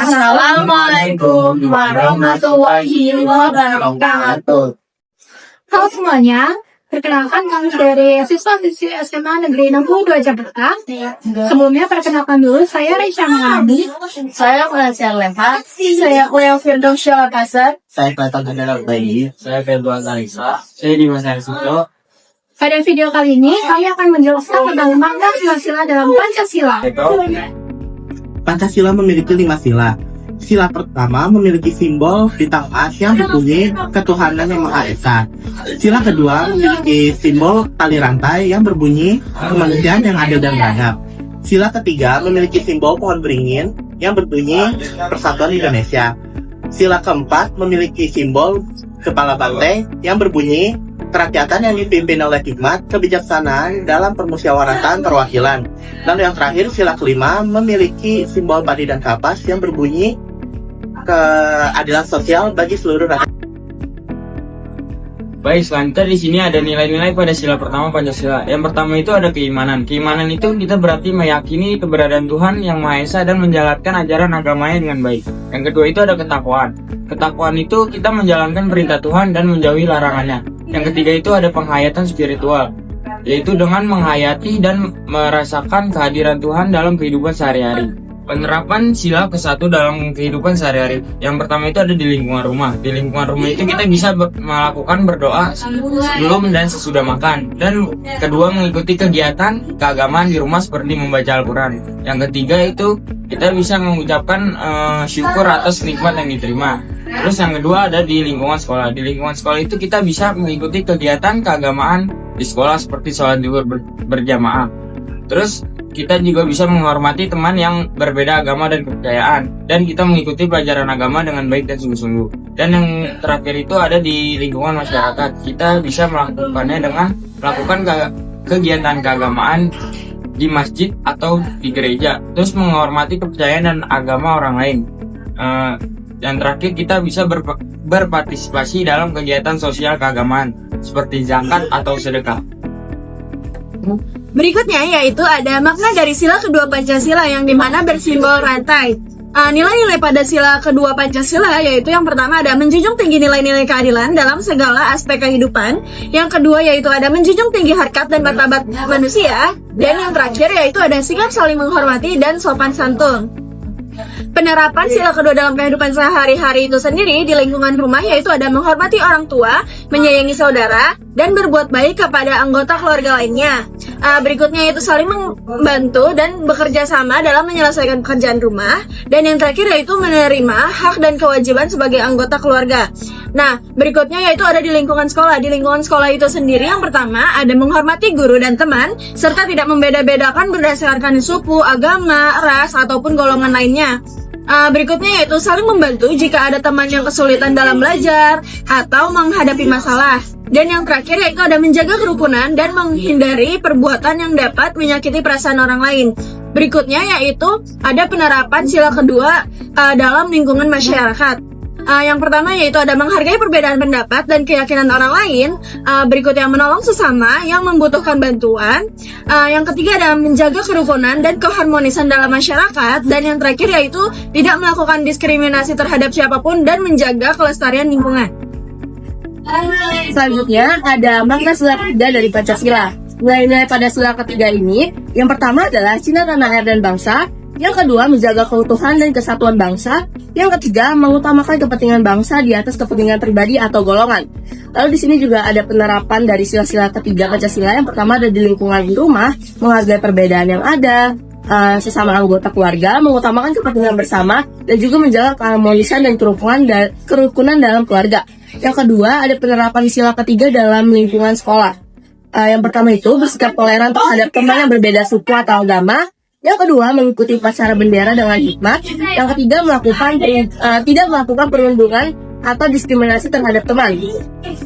Assalamualaikum warahmatullahi wabarakatuh. Halo semuanya, perkenalkan kami dari siswa-siswi SMA Negeri 62 Jakarta. Sebelumnya perkenalkan dulu, saya Reisha Melani. Saya Malaysia Leha. Saya Cleo Firdausyah Kasar. Saya Clayton Adalah Bayi. Saya Februar Alisa. Saya Dimas Arisito. Pada video kali ini, kami akan menjelaskan tentang makna sila-sila dalam Pancasila. Pancasila memiliki 5 sila. Sila pertama memiliki simbol bintang as yang berbunyi ketuhanan yang Maha Esa. Sila kedua memiliki simbol tali rantai yang berbunyi kemanusiaan yang adil dan beradab. Sila ketiga memiliki simbol pohon beringin yang berbunyi Persatuan Indonesia. Sila keempat memiliki simbol kepala banteng yang berbunyi kerakyatan yang dipimpin oleh hikmat kebijaksanaan dalam permusyawaratan perwakilan. Lalu yang terakhir, sila kelima memiliki simbol padi dan kapas yang berbunyi keadilan sosial bagi seluruh rakyat. Baik, selanjutnya di sini ada nilai-nilai pada sila pertama Pancasila. Yang pertama itu ada keimanan. Keimanan itu kita berarti meyakini keberadaan Tuhan yang Maha Esa dan menjalankan ajaran agamanya dengan baik. Yang kedua itu ada ketakwaan. Ketakwaan itu kita menjalankan perintah Tuhan dan menjauhi larangannya. Yang ketiga itu ada penghayatan spiritual, yaitu dengan menghayati dan merasakan kehadiran Tuhan dalam kehidupan sehari-hari. Penerapan sila ke-1 dalam kehidupan sehari-hari. Yang pertama itu ada di lingkungan rumah. Di lingkungan rumah itu kita bisa melakukan berdoa sebelum dan sesudah makan. Dan kedua, mengikuti kegiatan keagamaan di rumah seperti membaca Al-Quran. Yang ketiga itu kita bisa mengucapkan syukur atas nikmat yang diterima. Terus yang kedua ada di lingkungan sekolah. Di lingkungan sekolah itu kita bisa mengikuti kegiatan keagamaan di sekolah seperti sholat zuhur berjamaah. Terus kita juga bisa menghormati teman yang berbeda agama dan kepercayaan, dan kita mengikuti pelajaran agama dengan baik dan sungguh-sungguh. Dan yang terakhir itu ada di lingkungan masyarakat. Kita bisa melakukannya dengan melakukan kegiatan keagamaan di masjid atau di gereja, terus menghormati kepercayaan dan agama orang lain. Yang terakhir kita bisa berpartisipasi dalam kegiatan sosial keagamaan seperti zakat atau sedekah. Berikutnya yaitu ada makna dari sila kedua Pancasila yang dimana bersimbol rantai. Nilai-nilai pada sila kedua Pancasila yaitu yang pertama ada menjunjung tinggi nilai-nilai keadilan dalam segala aspek kehidupan. Yang kedua yaitu ada menjunjung tinggi harkat dan martabat manusia. Dan yang terakhir yaitu ada sikap saling menghormati dan sopan santun. Penerapan sila kedua dalam kehidupan sehari-hari itu sendiri di lingkungan rumah yaitu ada menghormati orang tua, menyayangi saudara, dan berbuat baik kepada anggota keluarga lainnya. Berikutnya yaitu saling membantu dan bekerja sama dalam menyelesaikan pekerjaan rumah. Dan yang terakhir yaitu menerima hak dan kewajiban sebagai anggota keluarga. Nah, berikutnya yaitu ada di lingkungan sekolah. Di lingkungan sekolah itu sendiri yang pertama ada menghormati guru dan teman, serta tidak membeda-bedakan berdasarkan suku, agama, ras, ataupun golongan lainnya. Berikutnya yaitu saling membantu jika ada teman yang kesulitan dalam belajar atau menghadapi masalah. Dan yang terakhir yaitu ada menjaga kerukunan dan menghindari perbuatan yang dapat menyakiti perasaan orang lain. Berikutnya yaitu ada penerapan sila kedua dalam lingkungan masyarakat. Yang pertama yaitu ada menghargai perbedaan pendapat dan keyakinan orang lain. Berikutnya menolong sesama yang membutuhkan bantuan. Yang ketiga ada menjaga kerukunan dan keharmonisan dalam masyarakat. Dan yang terakhir yaitu tidak melakukan diskriminasi terhadap siapapun dan menjaga kelestarian lingkungan. Selanjutnya ada makna sila ketiga dari Pancasila. Nilai-nilai pada sila ketiga ini, yang pertama adalah cinta tanah air dan bangsa. Yang kedua, menjaga keutuhan dan kesatuan bangsa. Yang ketiga, mengutamakan kepentingan bangsa di atas kepentingan pribadi atau golongan. Lalu di sini juga ada penerapan dari sila-sila ketiga Pancasila. Yang pertama ada di lingkungan rumah, menghargai perbedaan yang ada, sesama anggota keluarga, mengutamakan kepentingan bersama, dan juga menjaga keharmonisan dan kerukunan dalam keluarga. Yang kedua, ada penerapan sila ketiga dalam lingkungan sekolah. Yang pertama itu bersikap toleran terhadap teman yang berbeda suku atau agama. Yang kedua, mengikuti upacara bendera dengan hikmat. Yang ketiga, tidak melakukan perundungan atau diskriminasi terhadap teman.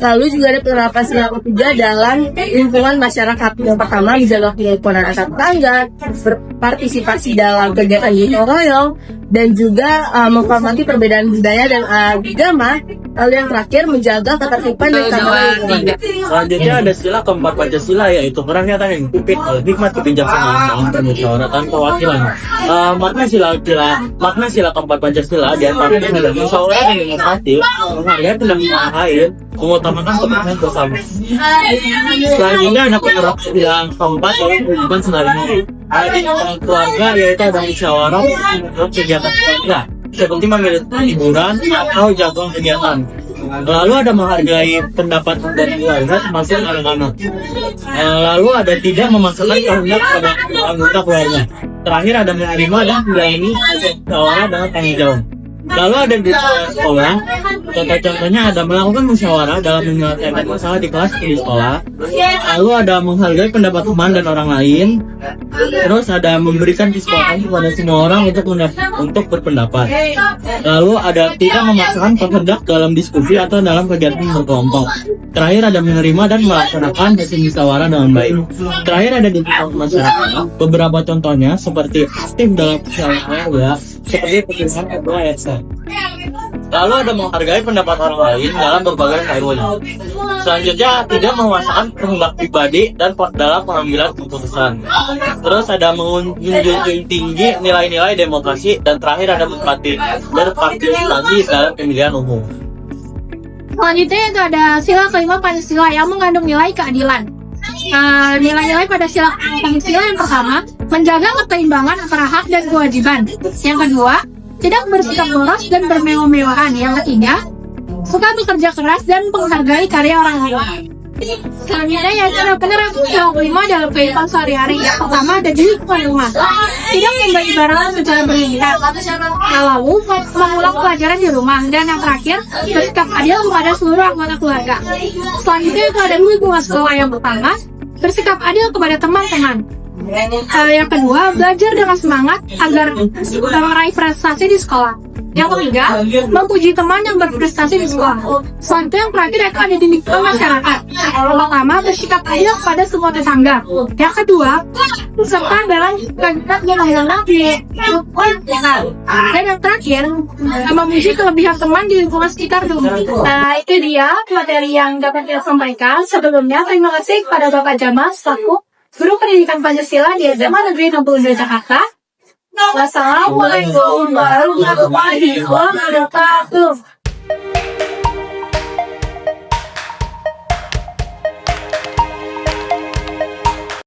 Lalu juga ada penerapan sila ketiga dalam lingkungan masyarakat. Yang pertama, menjaga kerukunan antar tetangga, berpartisipasi dalam kegiatan gotong royong, dan juga menghormati perbedaan budaya dan agama. Lalu yang terakhir menjaga ketertiban dan keamanan lingkungan. Selanjutnya ada sila keempat Pancasila, yaitu perakyatan yang dipimpin oleh hikmat kebijaksanaan dalam permusyawaratan kewakilan. Makna sila keempat Pancasila diantaranya adalah musyawarah dan demokrasi, menghargai pendapat lain, mengutamakan kepentingan bersama. Selanjutnya ada penerap sila keempat yaitu kehidupan sehari-hari. Keluarga yaitu ada musyawarah untuk kegiatan keluarga, seperti memilih hiburan atau jadwal kegiatan. Lalu ada menghargai pendapat dari keluarga termasuk anak-anak. Lalu ada tidak memaksakan kehendak pada anggota keluarga. Terakhir ada menerima dan melayani musyawarah dengan tanggung jawab. Lalu ada di sekolah, contoh-contohnya ada melakukan musyawarah dalam menyelesaikan masalah di kelas di sekolah. Lalu ada menghargai pendapat teman dan orang lain. Terus ada memberikan kesempatan kepada semua orang untuk berpendapat. Lalu ada tidak memaksakan kehendak dalam diskusi atau dalam kegiatan berkelompok. Terakhir ada menerima dan melaksanakan hasil musyawarah dengan baik. Terakhir ada di masyarakat. Beberapa contohnya seperti aktif dalam musyawarah, seperti pemilihan ketua RT. Lalu ada menghargai pendapat orang lain dalam berbagai hal. Selanjutnya tidak memaksakan kehendak pribadi dan dalam pengambilan keputusan. Terus ada menjunjung tinggi nilai-nilai demokrasi, dan terakhir ada berpartisipasi dalam pemilihan umum. Selanjutnya itu ada sila kelima Pancasila yang mengandung nilai keadilan. Nilai-nilai pada sila Pancasila yang pertama, menjaga keseimbangan antara hak dan kewajiban. Yang kedua, tidak bersikap boros dan bermewah-mewahan. Yang ketiga, suka bekerja keras dan menghargai karya orang lain. Selanjutnya yaitu ada penerapan sila kelima dalam kehidupan sehari-hari. Yang pertama ada di lingkungan rumah, tidak membagi barang secara berlebihan. Lalu mengulang pelajaran di rumah, dan yang terakhir bersikap adil kepada seluruh anggota keluarga. Selanjutnya itu ada lingkungan sekolah. Yang pertama, bersikap adil kepada teman-teman. Yang kedua, belajar dengan semangat agar meraih prestasi di sekolah. Yang ketiga, memuji teman yang berprestasi di sekolah. Selanjutnya yang terakhir itu ada di lingkungan masyarakat. Pertama, bersikap adil kepada semua tetangga. Yang kedua, serta dalam kegiatan yang di lingkungan sekitar. Dan yang terakhir, memuji kelebihan teman di lingkungan sekitar. Nah, itu dia materi yang dapat kita sampaikan. Sebelumnya, terima kasih kepada Bapak Jamal selaku Guru Pendidikan Pancasila di SMA Negeri 62 Jakarta. Wassalamualaikum warahmatullahi wabarakatuh.